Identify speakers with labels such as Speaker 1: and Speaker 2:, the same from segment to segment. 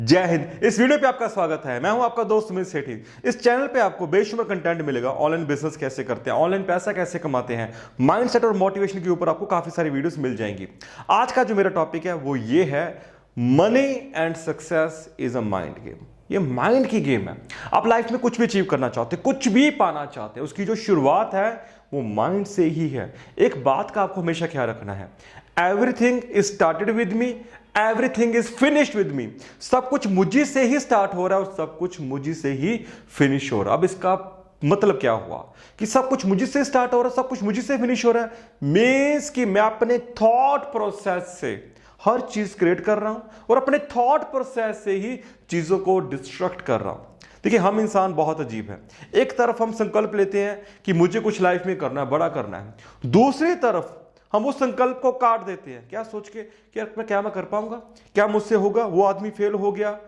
Speaker 1: जय हिंद। इस वीडियो पे आपका स्वागत है। मैं हूं आपका दोस्त सुमित सेठी। इस चैनल पे आपको बेशुमार कंटेंट मिलेगा। ऑनलाइन बिजनेस कैसे करते हैं, ऑनलाइन पैसा कैसे कमाते हैं, माइंडसेट और मोटिवेशन के ऊपर आपको काफी सारी वीडियोस मिल जाएंगी। आज का जो मेरा टॉपिक है वो ये है, money and success is a mind game. ये माइंड की गेम है। आप लाइफ में कुछ भी अचीव करना चाहते हैं, कुछ भी पाना चाहते हैं, उसकी जो शुरुआत है वो माइंड से ही है। एक बात का आपको हमेशा ख्याल रखना है, everything is started with me, everything is finished with me. सब कुछ मुझी से ही स्टार्ट हो रहा है और सब कुछ मुझी से ही फिनिश हो रहा है। अब इसका मतलब क्या हुआ कि सब कुछ मुझी से स्टार्ट हो रहा है, सब कुछ मुझी से फिनिश हो रहा है, मीन्स कि मैं अपने थॉट प्रोसेस से हर चीज क्रिएट कर रहा हूं और अपने थॉट प्रोसेस से ही चीजों को डिस्ट्रक्ट कर रहा हूं। देखिए, हम इंसान बहुत अजीब है। एक तरफ हम संकल्प लेते हैं कि मुझे कुछ लाइफ में करना है, बड़ा करना है, दूसरी तरफ हम उस संकल्प को काट देते हैं, क्या सोच के कि क्या मैं कर पाऊंगा, क्या मुझसे होगा, वो आदमी फेल हो गया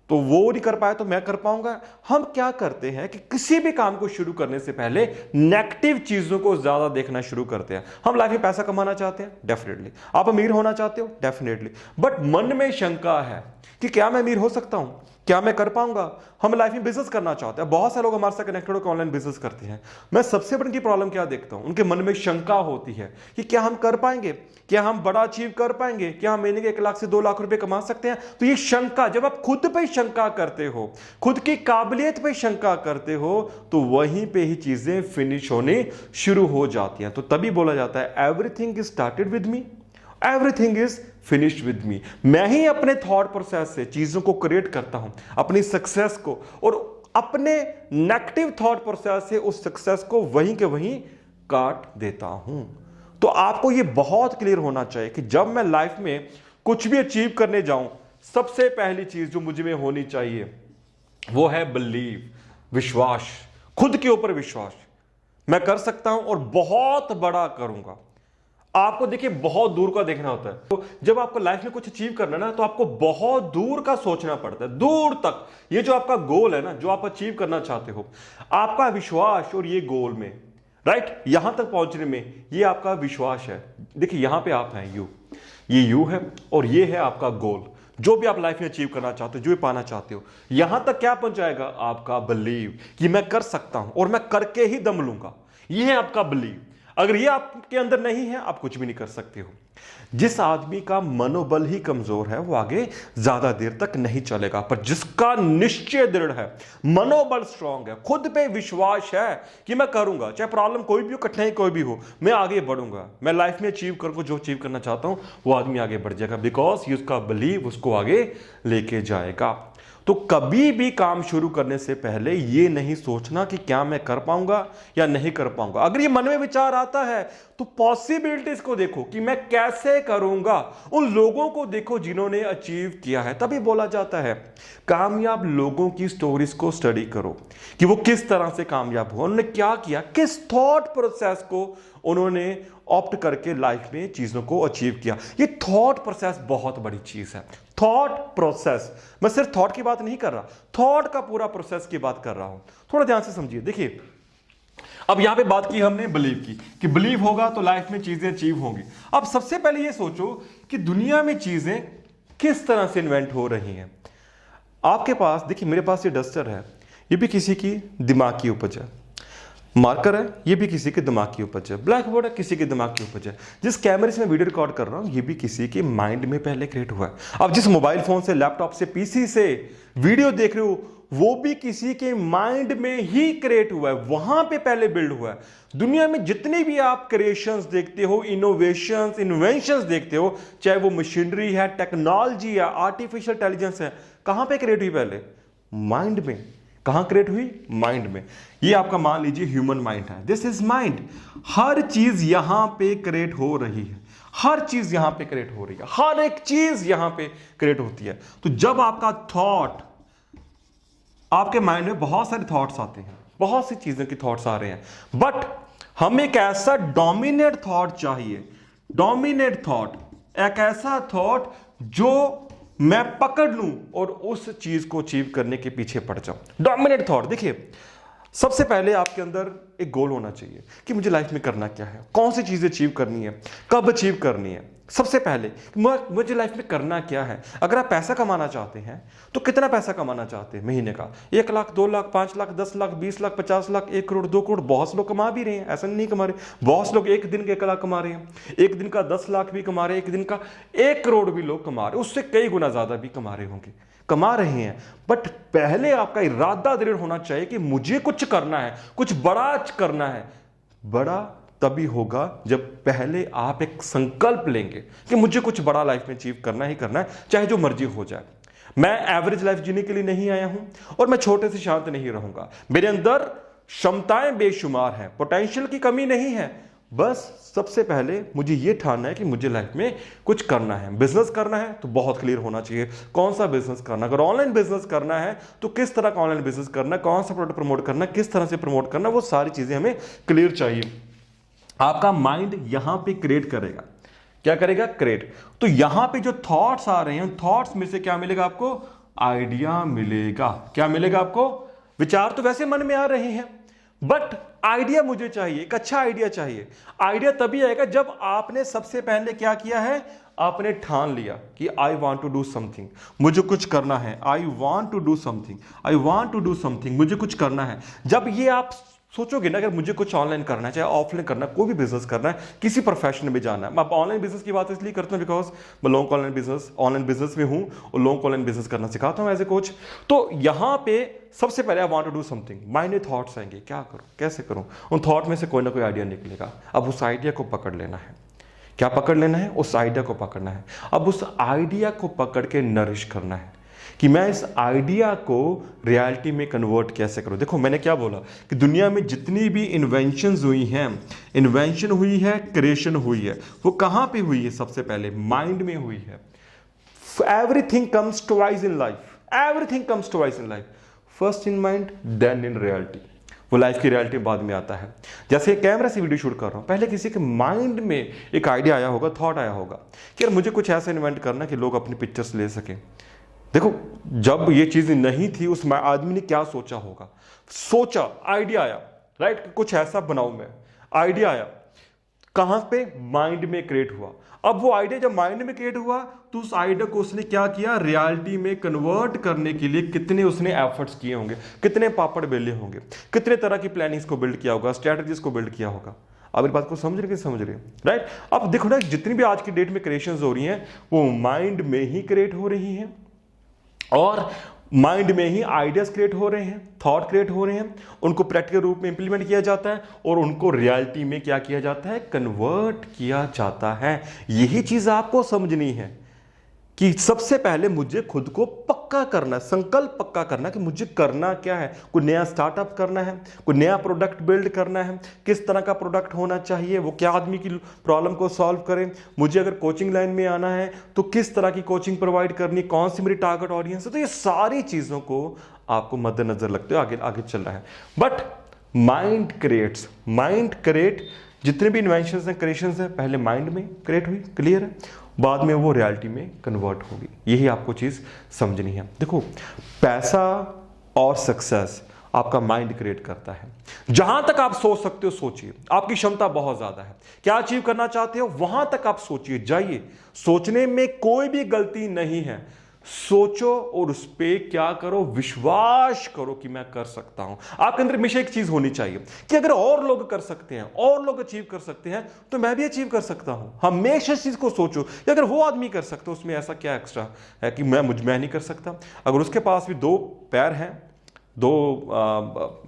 Speaker 1: तो वो नहीं कर पाया तो मैं कर पाऊंगा। हम क्या करते हैं कि किसी भी काम को शुरू करने से पहले नेगेटिव चीजों को ज्यादा देखना शुरू करते हैं। हम लाइफ में पैसा कमाना चाहते हैं, डेफिनेटली। आप अमीर होना चाहते हो, डेफिनेटली। बट मन में शंका है कि क्या मैं अमीर हो सकता हूं, क्या मैं कर पाऊंगा। हम लाइफ में बिजनेस करना चाहते हैं, बहुत सारे लोग हमारे साथ कनेक्टेड होकर ऑनलाइन बिजनेस करते हैं। मैं सबसे बड़ी प्रॉब्लम क्या देखता हूं, उनके मन में शंका होती है कि क्या हम कर पाएंगे, क्या हम बड़ा अचीव कर पाएंगे, क्या हम महीने के 1 लाख से 2 लाख रुपए कमा सकते हैं। तो ये शंका, जब आप खुद पे शंका करते हो, खुद की काबिलियत पे शंका करते हो, तो वहीं पे ही चीजें फिनिश होने शुरू हो जाती हैं। तो तभी बोला जाता है, everything is started with me, everything is finished with me. मैं ही अपने थॉट प्रोसेस से चीजों को क्रिएट करता हूं, अपनी सक्सेस को, और अपने नेगेटिव थॉट प्रोसेस से उस सक्सेस को वहीं के वहीं काट देता हूं। तो आपको यह बहुत क्लियर होना चाहिए कि जब मैं लाइफ में कुछ भी अचीव करने जाऊं, सबसे पहली चीज जो मुझ में होनी चाहिए वो है बिलीव, विश्वास, खुद के ऊपर विश्वास। मैं कर सकता हूं और बहुत बड़ा करूंगा। आपको देखिए, बहुत दूर का देखना होता है। तो जब आपको लाइफ में कुछ अचीव करना है ना, तो आपको बहुत दूर का सोचना पड़ता है, दूर तक। ये जो आपका गोल है ना, जो आप अचीव करना चाहते हो, आपका विश्वास और ये गोल में, राइट, यहां तक पहुंचने में ये आपका विश्वास है। देखिए, यहां पे आप हैं, ये यू है और ये है आपका गोल। जो भी आप लाइफ में अचीव करना चाहते हो, जो भी पाना चाहते हो, यहां तक क्या पहुंच जाएगा? आपका बिलीव कि मैं कर सकता हूं और मैं करके ही दम लूंगा। ये है आपका बिलीव। अगर ये आपके अंदर नहीं है, आप कुछ भी नहीं कर सकते हो। जिस आदमी का मनोबल ही कमजोर है, वो आगे ज्यादा देर तक नहीं चलेगा। पर जिसका निश्चय दृढ़ है, मनोबल स्ट्रांग है, खुद पे विश्वास है कि मैं करूंगा, चाहे प्रॉब्लम कोई भी हो, कठिनाई कोई भी हो, मैं आगे बढ़ूंगा, मैं लाइफ में अचीव करूंगा, जो अचीव करना चाहता हूं, वो आदमी आगे बढ़ जाएगा। बिकॉज उसका बिलीव उसको आगे लेके जाएगा। तो कभी भी काम शुरू करने से पहले ये नहीं सोचना कि क्या मैं कर पाऊंगा या नहीं कर पाऊंगा। अगर ये मन में विचार आता है तो पॉसिबिलिटीज को देखो कि मैं कैसे करूंगा। उन लोगों को देखो जिन्होंने अचीव किया है। तभी बोला जाता है, कामयाब लोगों की स्टोरीज को स्टडी करो कि वो किस तरह से कामयाब हुआ, उन्होंने क्या किया, किस थॉट प्रोसेस को उन्होंने ऑप्ट करके लाइफ में चीजों को अचीव किया। ये थॉट प्रोसेस बहुत बड़ी चीज है। थॉट प्रोसेस, मैं सिर्फ थॉट की बात नहीं कर रहा, थॉट का पूरा प्रोसेस की बात कर रहा हूं। थोड़ा ध्यान से समझिए। देखिए, अब यहां पे बात की हमने बिलीव की कि बिलीव होगा तो लाइफ में चीजें अचीव होंगी। अब सबसे पहले ये सोचो कि दुनिया में चीजें किस तरह से इन्वेंट हो रही हैं। आपके पास, देखिए मेरे पास ये डस्टर है, ये भी किसी की दिमाग की उपज है। मार्कर है, ये भी किसी के दिमाग की उपज है। ब्लैक बोर्ड है, किसी के दिमाग की उपज है। जिस कैमरे से मैं वीडियो रिकॉर्ड कर रहा हूं, ये भी किसी के माइंड में पहले क्रिएट हुआ है। अब जिस मोबाइल फोन से, लैपटॉप से, पीसी से वीडियो देख रहे हो, वो भी किसी के माइंड में ही क्रिएट हुआ है, वहां पे पहले बिल्ड हुआ है। दुनिया में जितने भी आप क्रिएशंस देखते हो, इनोवेशंस, इन्वेंशंस देखते हो, चाहे वो मशीनरी है, टेक्नोलॉजी है, आर्टिफिशियल इंटेलिजेंस है, कहां पे क्रिएट हुई? पहले माइंड में। कहां क्रिएट हुई? माइंड में। ये आपका मान लीजिए ह्यूमन माइंड है, दिस इज माइंड। हर चीज यहां पे क्रिएट हो रही है, हर चीज यहां पे क्रिएट हो रही है, हर एक चीज यहां पे क्रिएट होती है। तो जब आपका थॉट, आपके माइंड में बहुत सारे थॉट्स आते हैं, बहुत सी चीजों के थॉट्स आ रहे हैं, बट हमें एक ऐसा डोमिनेट थॉट चाहिए। डोमिनेट थॉट, एक ऐसा थॉट जो मैं पकड़ लूं और उस चीज को अचीव करने के पीछे पड़ जाऊं। Dominate thought. देखिए, सबसे पहले आपके अंदर एक गोल होना चाहिए कि मुझे लाइफ में करना क्या है, कौन सी चीजें अचीव करनी है, कब अचीव करनी है। सबसे पहले मुझे लाइफ में करना क्या है। अगर आप पैसा कमाना चाहते हैं तो कितना पैसा कमाना चाहते हैं महीने का, 1 लाख, 2 लाख, 5 लाख, 10 लाख, 20 लाख, 50 लाख, 1 करोड़, 2 करोड़। बहुत से लोग कमा भी रहे हैं, ऐसा नहीं कमा रहे। बहुत से लोग एक दिन के 1 लाख कमा रहे हैं, एक दिन का 10 लाख भी कमा रहे हैं, एक दिन का 1 करोड़ भी लोग कमा रहे हैं, उससे कई गुना ज्यादा भी कमा रहे होंगे, कमा रहे हैं। बट पहले आपका इरादा दृढ़ होना चाहिए कि मुझे कुछ करना है, कुछ बड़ा करना है। बड़ा तभी होगा जब पहले आप एक संकल्प लेंगे कि मुझे कुछ बड़ा लाइफ में अचीव करना ही करना है, चाहे जो मर्जी हो जाए। मैं एवरेज लाइफ जीने के लिए नहीं आया हूं और मैं छोटे से शांत नहीं रहूंगा। मेरे अंदर क्षमताएं बेशुमार हैं, पोटेंशियल की कमी नहीं है। बस सबसे पहले मुझे यह ठानना है कि मुझे लाइफ में कुछ करना है। बिजनेस करना है तो बहुत क्लियर होना चाहिए कौन सा बिजनेस करना। अगर ऑनलाइन बिजनेस करना है तो किस तरह का ऑनलाइन बिजनेस करना, कौन सा प्रोडक्ट प्रमोट करना, किस तरह से प्रमोट करना, वो सारी चीजें हमें क्लियर चाहिए। आपका माइंड यहां पे क्रिएट करेगा, क्या करेगा, क्रिएट। तो यहां पे जो थॉट्स आ रहे हैं, थॉट्स में से क्या मिलेगा आपको, आइडिया मिलेगा। क्या मिलेगा आपको, विचार तो वैसे मन में आ रहे हैं बट आइडिया मुझे चाहिए, एक अच्छा आइडिया चाहिए। आइडिया तभी आएगा जब आपने सबसे पहले क्या किया है, आपने ठान लिया कि I want to do something, मुझे कुछ करना है। I want to do something, I want to do something, मुझे कुछ करना है। जब ये आप सोचोगे ना, अगर मुझे कुछ ऑनलाइन करना है, चाहे ऑफलाइन करना है, कोई भी बिजनेस करना है, किसी प्रोफेशन में जाना है। मैं ऑनलाइन बिजनेस की बात इसलिए करता हूं बिकॉज मैं लोगों को ऑनलाइन बिजनेस में हूं और लोगों को ऑनलाइन बिजनेस करना सिखाता हूं एज ए कोच। तो यहां पे सबसे पहले I want to do something, mind में थॉट्स आएंगे, क्या करूं, कैसे करूं। उन थॉट में से कोई ना कोई आइडिया निकलेगा। अब उस आइडिया को पकड़ लेना है। क्या पकड़ लेना है, उस आइडिया को पकड़ना है। अब उस आइडिया को पकड़ के नरिश करना है कि मैं इस आइडिया को रियलिटी में कन्वर्ट कैसे करूं। देखो मैंने क्या बोला कि दुनिया में जितनी भी इन्वेंशंस हुई हैं, इन्वेंशन हुई है, क्रिएशन हुई है, वो कहां पे हुई है, सबसे पहले माइंड में हुई है। Everything comes twice in life, everything comes twice in life, first in mind then in reality. वो लाइफ की रियलिटी बाद में आता है। जैसे कैमरा से वीडियो शूट कर रहा हूं, पहले किसी के माइंड में एक आइडिया आया होगा, थॉट आया होगा कि यार मुझे कुछ ऐसा इन्वेंट करना कि लोग अपनी पिक्चर्स ले सकें। देखो जब ये चीज नहीं थी उस आदमी ने क्या सोचा होगा, सोचा, आइडिया आया, राइट, कुछ ऐसा बनाऊं मैं, आइडिया आया, कहां पे, माइंड में क्रिएट हुआ। अब वो आइडिया जब माइंड में क्रिएट हुआ तो उस आइडिया को उसने क्या किया, रियलिटी में कन्वर्ट करने के लिए कितने उसने एफर्ट्स किए होंगे, कितने पापड़ बेले होंगे, कितने तरह की प्लानिंग्स को बिल्ड किया होगा, स्ट्रेटजीज को बिल्ड किया होगा। अब इस बात को समझ रहे कि समझ रहे, राइट। अब देखो ना, जितनी भी आज की डेट में क्रिएशंस हो रही हैं वो माइंड में ही क्रिएट हो रही हैं और माइंड में ही आइडियाज क्रिएट हो रहे हैं, थॉट क्रिएट हो रहे हैं, उनको प्रैक्टिकल रूप में इंप्लीमेंट किया जाता है और उनको रियलिटी में क्या किया जाता है, कन्वर्ट किया जाता है। यही चीज आपको समझनी है कि सबसे पहले मुझे खुद को पक्का करना है, संकल्प पक्का करना कि मुझे करना क्या है। कोई नया स्टार्टअप करना है, कोई नया प्रोडक्ट बिल्ड करना है, किस तरह का प्रोडक्ट होना चाहिए, वो क्या आदमी की प्रॉब्लम को सॉल्व करे। मुझे अगर कोचिंग लाइन में आना है तो किस तरह की कोचिंग प्रोवाइड करनी, कौन सी मेरी टारगेट ऑडियंस है। तो ये सारी चीजों को आपको मद्देनजर रखते हुए आगे आगे चल रहा है। But mind creates, mind create, जितने भी इन्वेंशंस हैं, क्रिएशंस हैं, पहले माइंड में क्रिएट हुई, क्लियर है, बाद में वो रियलिटी में कन्वर्ट होगी। यही आपको चीज समझनी है। देखो पैसा और सक्सेस आपका माइंड क्रिएट करता है। जहां तक आप सोच सकते हो सोचिए, आपकी क्षमता बहुत ज्यादा है। क्या अचीव करना चाहते हो वहां तक आप सोचिए, जाइए। सोचने में कोई भी गलती नहीं है। सोचो और उस पे क्या करो, विश्वास करो कि मैं कर सकता हूं। आपके अंदर हमेशा एक चीज होनी चाहिए कि अगर और लोग कर सकते हैं, और लोग अचीव कर सकते हैं तो मैं भी अचीव कर सकता हूं। हमेशा इस चीज को सोचो कि अगर वो आदमी कर सकता है उसमें ऐसा क्या एक्स्ट्रा है कि मैं नहीं कर सकता। अगर उसके पास भी 2 पैर हैं, 2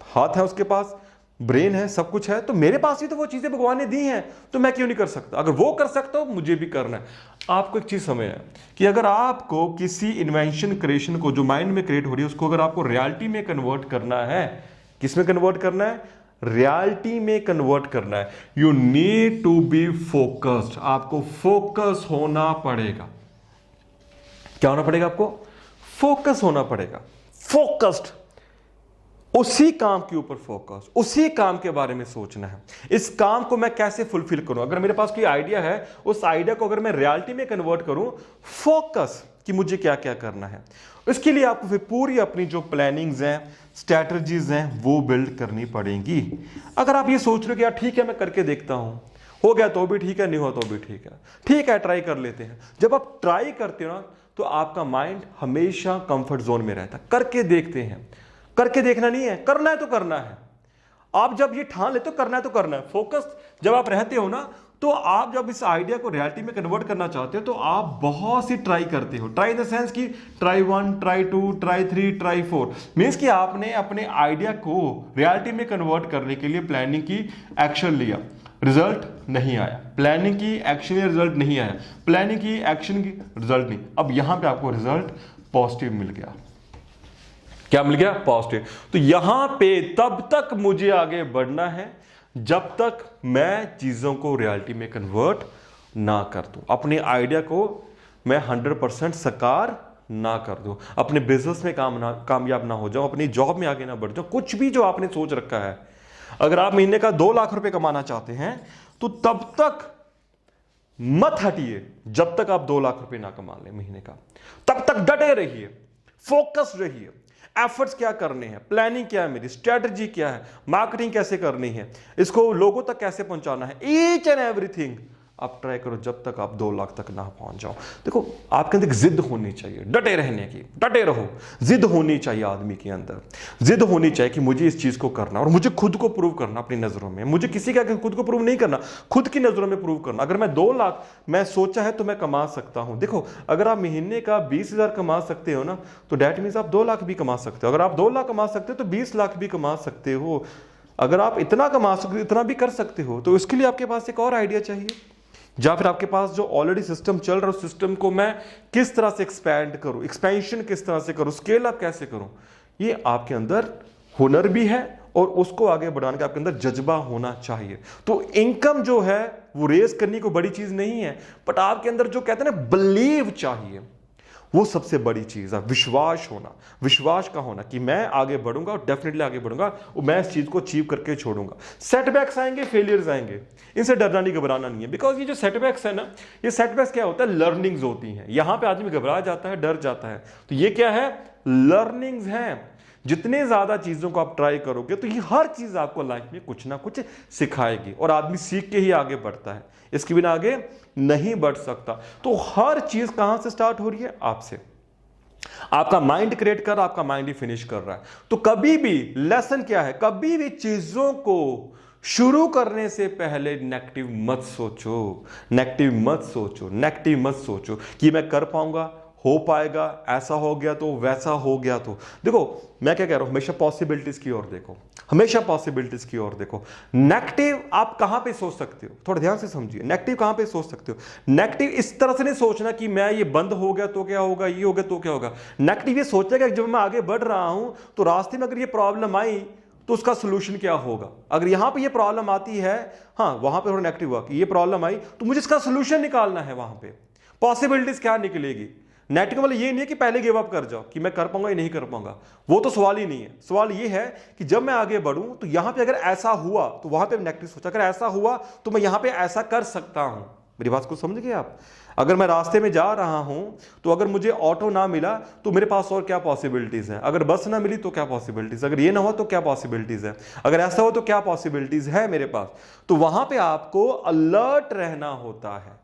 Speaker 1: हाथ हैं, उसके पास ब्रेन है, सब कुछ है, तो मेरे पास भी तो वो चीजें भगवान ने दी हैं, तो मैं क्यों नहीं कर सकता। अगर वो कर सकता हूं मुझे भी करना है। आपको एक चीज समझ है कि अगर आपको किसी इन्वेंशन क्रिएशन को जो माइंड में क्रिएट हो रही है उसको अगर आपको रियलिटी में कन्वर्ट करना है, किस में कन्वर्ट करना है, रियलिटी में कन्वर्ट करना है, you need to be focused. आपको फोकस होना पड़ेगा। क्या होना पड़ेगा, आपको फोकस होना पड़ेगा। फोकस्ड, उसी काम के ऊपर फोकस, उसी काम के बारे में सोचना है। इस काम को मैं कैसे फुलफिल करूं। अगर मेरे पास कोई आइडिया है, उस आइडिया को अगर मैं रियलिटी में कन्वर्ट करूं, फोकस कि मुझे क्या क्या करना है। इसके लिए आपको फिर पूरी अपनी जो प्लानिंग्स हैं, स्ट्रैटेजीज हैं, वो बिल्ड करनी पड़ेंगी। अगर आप ये सोच रहे हो कि यार ठीक है मैं करके देखता हूं, हो गया तो भी ठीक है, नहीं हो तो भी ठीक है, ट्राई कर लेते हैं। जब आप ट्राई करते हो ना तो आपका माइंड हमेशा कंफर्ट जोन में रहता है। करके देखते हैं, करके देखना नहीं है, करना है तो करना है। आप जब ये ठान लेते हो करना है तो करना है, फोकस जब आप रहते हो ना, तो आप जब इस आइडिया को रियलिटी में कन्वर्ट करना चाहते हो तो आप बहुत सी ट्राई करते हो। ट्राई इन द सेंस कि try 1, try 2, try 3, try 4, means कि आपने अपने आइडिया को रियलिटी में कन्वर्ट करने के लिए प्लानिंग की, एक्शन लिया, रिजल्ट नहीं आया। प्लानिंग की, एक्शन या रिजल्ट नहीं आया, प्लानिंग की, एक्शन की, रिजल्ट नहीं। अब यहां पे आपको रिजल्ट पॉजिटिव मिल गया। क्या मिल गया? पॉजिटिव। तो यहां पे तब तक मुझे आगे बढ़ना है जब तक मैं चीजों को रियलिटी में कन्वर्ट ना कर दूं, अपने आइडिया को मैं 100% साकार ना कर दूं, अपने बिजनेस में कामयाब ना हो जाऊं, अपनी जॉब में आगे ना बढ़ जाऊं। कुछ भी जो आपने सोच रखा है, अगर आप महीने का 2 लाख रुपए कमाना चाहते हैं तो तब तक मत हटिए जब तक आप 2 लाख रुपए ना कमा लें महीने का। तब तक डटे रहिए, फोकस रहिए। एफर्ट्स क्या करने हैं, प्लानिंग क्या है, मेरी स्ट्रेटजी क्या है, मार्केटिंग कैसे करनी है, इसको लोगों तक कैसे पहुंचाना है, ईच एंड एवरीथिंग आप ट्राई करो जब तक आप 2 लाख तक ना पहुंच जाओ। देखो, आपके अंदर एक जिद होनी चाहिए, डटे रहने की, डटे रहो। जिद होनी चाहिए आदमी के अंदर, जिद होनी चाहिए कि मुझे इस चीज को करना और मुझे खुद को प्रूव करना अपनी नजरों में। मुझे किसी का खुद को प्रूव नहीं करना, खुद की नजरों में प्रूव करना। अगर मैं 2 लाख मैं सोचा है तो मैं कमा सकता हूं। देखो, अगर आप महीने का 20,000 कमा सकते हो ना, तो डेट मीन्स आप 2 लाख भी कमा सकते हो। अगर आप 2 लाख कमा सकते हो तो 20 लाख भी कमा सकते हो। अगर आप इतना कमा सकते हो, इतना भी कर सकते हो, तो इसके लिए आपके पास एक और आइडिया चाहिए, या फिर आपके पास जो ऑलरेडी सिस्टम चल रहा है उस सिस्टम को मैं किस तरह से एक्सपैंड करूं, एक्सपेंशन किस तरह से करूं, स्केल अप कैसे करूं। ये आपके अंदर हुनर भी है और उसको आगे बढ़ाने का आपके अंदर जज्बा होना चाहिए। तो इनकम जो है वो रेस करनी कोई बड़ी चीज नहीं है, बट आपके अंदर जो कहते हैं ना बिलीव चाहिए, वो सबसे बड़ी चीज है। विश्वास होना, विश्वास का होना कि मैं आगे बढ़ूंगा और डेफिनेटली आगे बढ़ूंगा और मैं इस चीज को अचीव करके छोड़ूंगा। सेटबैक्स आएंगे, फेलियर्स आएंगे, इनसे डरना नहीं, घबराना नहीं है। बिकॉज ये जो सेटबैक्स है ना, ये सेटबैक्स क्या होता है, लर्निंग्स होती हैं। यहां पे आदमी घबरा जाता है, डर जाता है, तो ये क्या है, लर्निंग्स हैं। जितने ज्यादा चीजों को आप ट्राई करोगे तो ये हर चीज आपको लाइफ में कुछ ना कुछ सिखाएगी और आदमी सीख के ही आगे बढ़ता है, इसके बिना आगे नहीं बढ़ सकता। तो हर चीज कहां से स्टार्ट हो रही है, आपसे। आपका माइंड क्रिएट कर, आपका माइंड ही फिनिश कर रहा है। तो कभी भी लेसन क्या है, कभी भी चीजों को शुरू करने से पहले नेगेटिव मत सोचो, नेगेटिव मत सोचो, नेगेटिव मत सोचो कि मैं कर पाऊंगा, हो पाएगा, ऐसा हो गया तो, वैसा हो गया तो। देखो, मैं क्या कह रहा हूं, हमेशा पॉसिबिलिटीज की ओर देखो, हमेशा पॉसिबिलिटीज की ओर देखो। नेगेटिव आप कहां पे सोच सकते हो, थोड़ा ध्यान से समझिए, नेगेटिव कहां पे सोच सकते हो। नेगेटिव इस तरह से नहीं सोचना कि मैं ये बंद हो गया तो क्या होगा, ये हो गया तो क्या होगा। नेगेटिव ये सोचेगा कि जब मैं आगे बढ़ रहा हूं तो रास्ते में अगर ये प्रॉब्लम आई तो उसका सोल्यूशन क्या होगा। अगर यहां पे ये प्रॉब्लम आती है, हाँ, वहां पे थोड़ा नेगेटिव हुआ कि ये प्रॉब्लम आई तो मुझे इसका सोल्यूशन निकालना है। वहां पे पॉसिबिलिटीज क्या निकलेगी। नेगेटिव वाला ये नहीं है कि पहले गिव अप कर जाओ कि मैं कर पाऊंगा या नहीं कर पाऊंगा, वो तो सवाल ही नहीं है। सवाल ये है कि जब मैं आगे बढ़ूं तो यहां पे अगर ऐसा हुआ तो वहां पे नेगेटिव सोचा, अगर ऐसा हुआ तो मैं यहां पे ऐसा कर सकता हूं। मेरी बात को समझ गए आप। अगर मैं रास्ते में जा रहा हूं तो अगर मुझे ऑटो ना मिला तो मेरे पास और क्या पॉसिबिलिटीज है, अगर बस ना मिली तो क्या पॉसिबिलिटीज, अगर ये ना हो तो क्या पॉसिबिलिटीज है, अगर ऐसा हो तो क्या पॉसिबिलिटीज है मेरे पास। तो वहां पे आपको अलर्ट रहना होता है।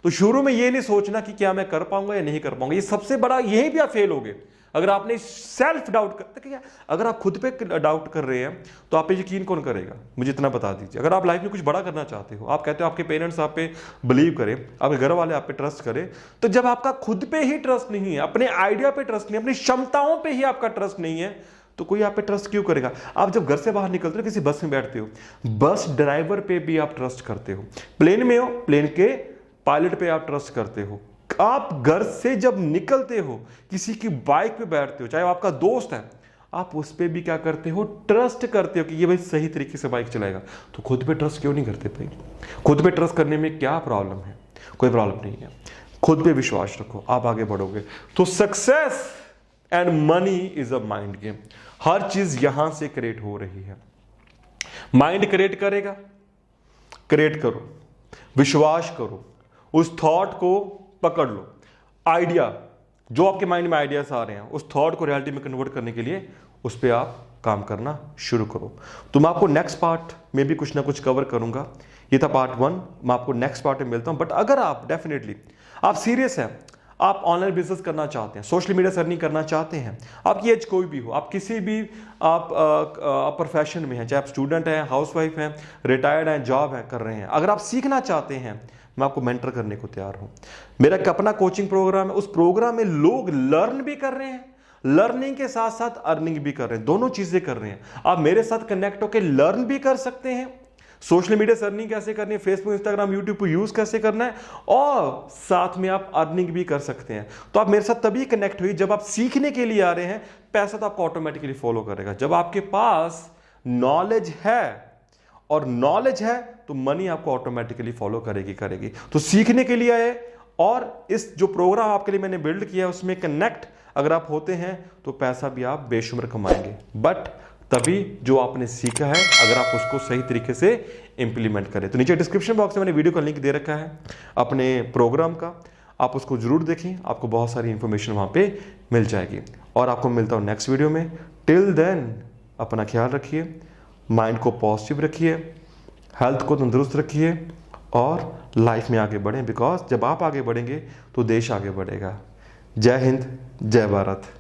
Speaker 1: तो शुरू में ये नहीं सोचना कि क्या मैं कर पाऊंगा या नहीं कर पाऊंगा, ये सबसे बड़ा, यही भी आप फेल होगे अगर आपने सेल्फ डाउट कर। अगर आप खुद पे डाउट कर रहे हैं तो आप पे यकीन कौन करेगा, मुझे इतना बता दीजिए। अगर आप लाइफ में कुछ बड़ा करना चाहते हो, आप कहते हो आपके पेरेंट्स आप पे बिलीव करें, आपके घर वाले आप पे ट्रस्ट करें, तो जब आपका खुद पे ही ट्रस्ट नहीं है, अपने आइडिया पे ट्रस्ट नहीं है, अपनी क्षमताओं पे ही आपका ट्रस्ट नहीं है, तो कोई आप पे ट्रस्ट क्यों करेगा। आप जब घर से बाहर निकलते हो, किसी बस में बैठते हो, बस ड्राइवर पे भी आप ट्रस्ट करते हो, प्लेन में हो, प्लेन के पायलट पे आप ट्रस्ट करते हो। आप घर से जब निकलते हो, किसी की बाइक पे बैठते हो, चाहे वो आपका दोस्त है, आप उस पे भी क्या करते हो, ट्रस्ट करते हो कि ये भाई सही तरीके से बाइक चलाएगा। तो खुद पे ट्रस्ट क्यों नहीं करते भाई। खुद पे ट्रस्ट करने में क्या प्रॉब्लम है, कोई प्रॉब्लम नहीं है। खुद पे विश्वास रखो, आप आगे बढ़ोगे। तो success and money is a mind game. हर चीज यहां से क्रिएट हो रही है, माइंड क्रिएट करेगा। क्रिएट करो, विश्वास करो, उस थॉट को पकड़ लो, आइडिया जो आपके माइंड में आइडियाज आ रहे हैं उस थॉट को रियलिटी में कन्वर्ट करने के लिए उस पर आप काम करना शुरू करो। तो मैं आपको नेक्स्ट पार्ट में भी कुछ ना कुछ कवर करूंगा। ये था पार्ट 1, मैं आपको नेक्स्ट पार्ट में मिलता हूं। बट अगर आप डेफिनेटली आप सीरियस हैं, आप ऑनलाइन बिजनेस करना चाहते हैं, सोशल मीडिया से अर्निंग करना चाहते हैं, आपकी एज कोई भी हो, आप किसी भी आप प्रोफेशन में हैं, चाहे आप स्टूडेंट हैं, हाउसवाइफ हैं, रिटायर्ड हैं, जॉब है कर रहे हैं, अगर आप सीखना चाहते हैं, मैं आपको मेंटर करने को तैयार हूं। मेरा एक अपना कोचिंग प्रोग्राम है, उस प्रोग्राम में लोग लर्न भी कर रहे हैं, लर्निंग के साथ साथ अर्निंग भी कर रहे हैं, दोनों चीजें कर रहे हैं। आप मेरे साथ कनेक्ट होकर लर्न भी कर सकते हैं, सोशल मीडिया से अर्निंग कैसे करनी है, फेसबुक, इंस्टाग्राम, यूट्यूब को यूज कैसे करना है, और साथ में आप अर्निंग भी कर सकते हैं। तो आप मेरे साथ तभी कनेक्ट हुई जब आप सीखने के लिए आ रहे हैं। पैसा तो आपको ऑटोमेटिकली फॉलो करेगा जब आपके पास नॉलेज है, और नॉलेज है तो मनी आपको ऑटोमेटिकली फॉलो करेगी। तो सीखने के लिए आए, और इस जो प्रोग्राम आपके लिए मैंने बिल्ड किया है उसमें कनेक्ट अगर आप होते हैं तो पैसा भी आप बेशुमार कमाएंगे, बट तभी जो आपने सीखा है अगर आप उसको सही तरीके से इंप्लीमेंट करें। तो नीचे डिस्क्रिप्शन बॉक्स में मैंने वीडियो का लिंक दे रखा है अपने प्रोग्राम का, आप उसको जरूर देखें, आपको बहुत सारी इंफॉर्मेशन वहां पे मिल जाएगी। और आपको मिलता हूं नेक्स्ट वीडियो में। टिल देन अपना ख्याल रखिए, माइंड को पॉजिटिव रखिए, हेल्थ को तंदुरुस्त रखिए, और लाइफ में आगे बढ़ें, बिकॉज जब आप आगे बढ़ेंगे तो देश आगे बढ़ेगा। जय हिंद, जय भारत।